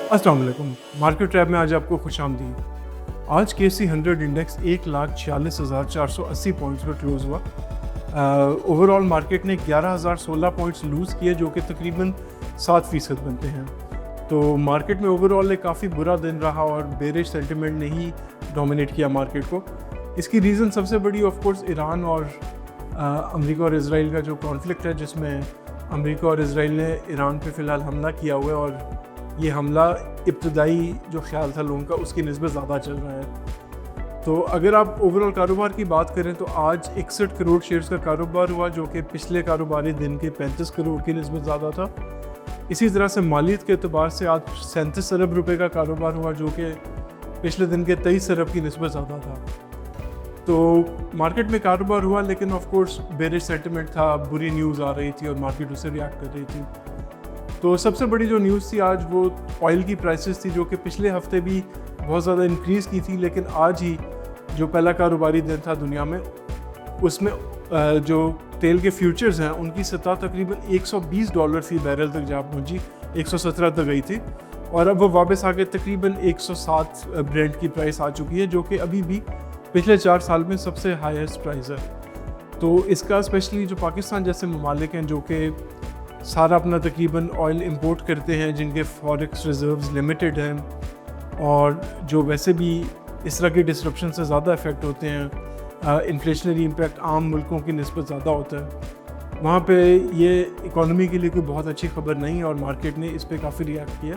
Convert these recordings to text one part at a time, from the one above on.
अस्सलाम वालेकुम। Market trap में आज आपको खुशामदीद। आज KC100 इंडेक्स 1,46,480 पॉइंट्स पर क्लोज हुआ। ओवरऑल मार्केट ने 11,016 पॉइंट्स लूज़ किए, जो कि तकरीबन 7% बनते हैं। तो मार्केट में ओवरऑल एक काफ़ी बुरा दिन रहा और बेरिश सेंटिमेंट ने ही डोमिनेट किया मार्केट को। इसकी रीज़न सबसे बड़ी ऑफ कोर्स ईरान और अमेरिका और इजराइल का जो कॉन्फ्लिक्ट है, जिसमें अमेरिका और इजराइल ने ईरान पे फ़िलहाल हमला किया हुआ है और ये हमला इब्तदाई जो ख्याल था लोगों का उसकी निस्बत ज़्यादा चल रहा है। तो अगर आप ओवरऑल कारोबार की बात करें तो आज 61 करोड़ शेयर्स का कारोबार हुआ, जो कि पिछले कारोबारी दिन के 35 करोड़ की निस्बत ज़्यादा था। इसी तरह से मालियत के अतबार से आज 37 अरब रुपये का कारोबार हुआ, जो कि पिछले दिन के 23 अरब की निस्बत ज़्यादा था। तो मार्केट में कारोबार हुआ, लेकिन ऑफ कोर्स बेरिश सेंटिमेंट था, बुरी न्यूज़ आ रही थी और मार्केट उससे रिएक्ट कर रही थी। तो सबसे बड़ी जो न्यूज़ थी आज वो ऑयल की प्राइसेस थी, जो कि पिछले हफ्ते भी बहुत ज़्यादा इंक्रीज़ की थी, लेकिन आज ही जो पहला कारोबारी दिन था दुनिया में, उसमें जो तेल के फ्यूचर्स हैं उनकी सतह तकरीबन $120 फी बैरल तक जा पहुंची, 117 तक गई थी और अब वो वापस आके तकरीबन 107 ब्रेंट की प्राइस आ चुकी है, जो कि अभी भी पिछले 4 साल में सबसे हाईएस्ट प्राइस है। तो इसका स्पेशली जो पाकिस्तान जैसे ममालिक हैं, जो कि सारा अपना तकरीबन ऑयल इंपोर्ट करते हैं, जिनके फॉरेक्स रिजर्व्स लिमिटेड हैं और जो वैसे भी इस तरह के डिसरप्शन से ज़्यादा इफ़ेक्ट होते हैं, इन्फ्लेशनरी इम्पैक्ट आम मुल्कों की निस्बत ज़्यादा होता है, वहाँ पे ये इकॉनमी के लिए कोई बहुत अच्छी खबर नहीं है और मार्केट ने इस पर काफ़ी रिएक्ट किया।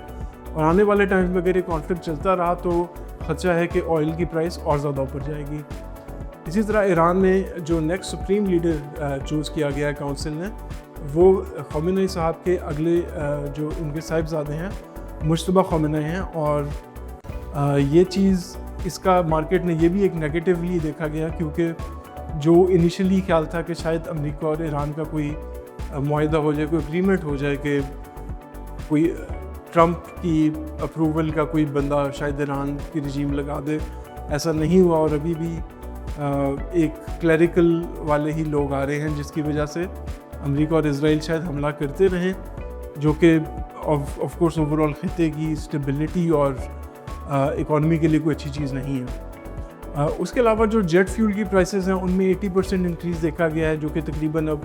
और आने वाले टाइम में अगर ये कॉन्फ्लिक्ट चलता रहा तो खदशा है कि ऑयल की प्राइस और ज़्यादा ऊपर जाएगी। इसी तरह ईरान में जो नेक्स्ट सुप्रीम लीडर चूज़ किया गया है काउंसिल ने, वो ख़ामेनी साहब के अगले जो उनके साहिबजादे हैं मुश्तबा ख़ामेनी हैं। और ये चीज़ इसका मार्केट ने ये भी एक नेगेटिवली देखा गया, क्योंकि जो इनिशियली ख्याल था कि शायद अमेरिका और ईरान का कोई मुआहिदा हो जाए, कोई एग्रीमेंट हो जाए कि कोई ट्रंप की अप्रूवल का कोई बंदा शायद ईरान की रजीम लगा दे, ऐसा नहीं हुआ और अभी भी एक क्लरिकल वाले ही लोग आ रहे हैं, जिसकी वजह से अमेरिका और इजराइल शायद हमला करते रहें, जो कि ऑफ कोर्स ओवरऑल खिते की स्टेबिलिटी और इकॉनमी के लिए कोई अच्छी चीज़ नहीं है। उसके अलावा जो जेट फ्यूल की प्राइसेस हैं उनमें 80% इंक्रीज़ देखा गया है, जो कि तकरीबन अब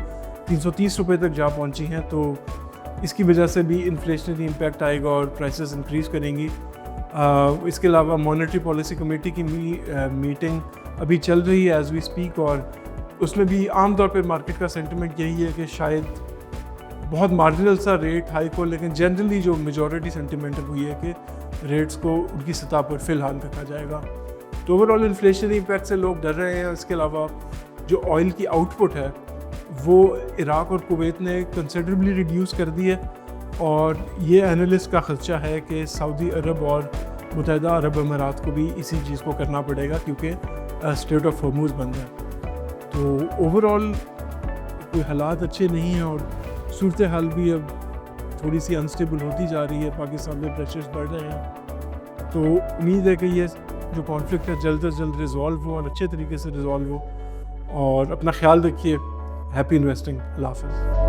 330 रुपये तक जा पहुंची हैं। तो इसकी वजह से भी इन्फ्लेशनरी इम्पैक्ट आएगा और प्राइसेस इंक्रीज़ करेंगी। इसके अलावा मॉनेटरी पॉलिसी कमेटी की मीटिंग अभी चल रही है एज वी स्पीक, और उसमें भी आम तौर पर मार्केट का सेंटिमेंट यही है कि शायद बहुत मार्जिनल सा रेट हाइक हो, लेकिन जनरली जो मेजॉरिटी सेंटिमेंट है वो ये है कि रेट्स को उनकी सतह पर फ़िलहाल रखा जाएगा। तो ओवरऑल इन्फ्लेशनरी इम्पैक्ट से लोग डर रहे हैं। इसके अलावा जो ऑयल की आउटपुट है वो इराक़ और कुवैत ने कंसिडरेबली रिड्यूस कर दी है, और ये एनालिस्ट का खदशा है कि सऊदी अरब और मुत्तहिदा अरब अमीरात को भी इसी चीज़ को करना पड़ेगा, क्योंकि स्ट्रेट ऑफ हॉर्मुज़ बंद है। तो ओवरऑल कोई हालात अच्छे नहीं हैं और सूरत हाल भी अब थोड़ी सी अनस्टेबल होती जा रही है, पाकिस्तान में प्रेशर्स बढ़ रहे हैं। तो उम्मीद है कि ये जो कॉन्फ्लिक्ट है जल्द से जल्द रिजॉल्व हो और अच्छे तरीके से रिजॉल्व हो। और अपना ख्याल रखिए। Happy investing. अल्लाह हाफ़िज़।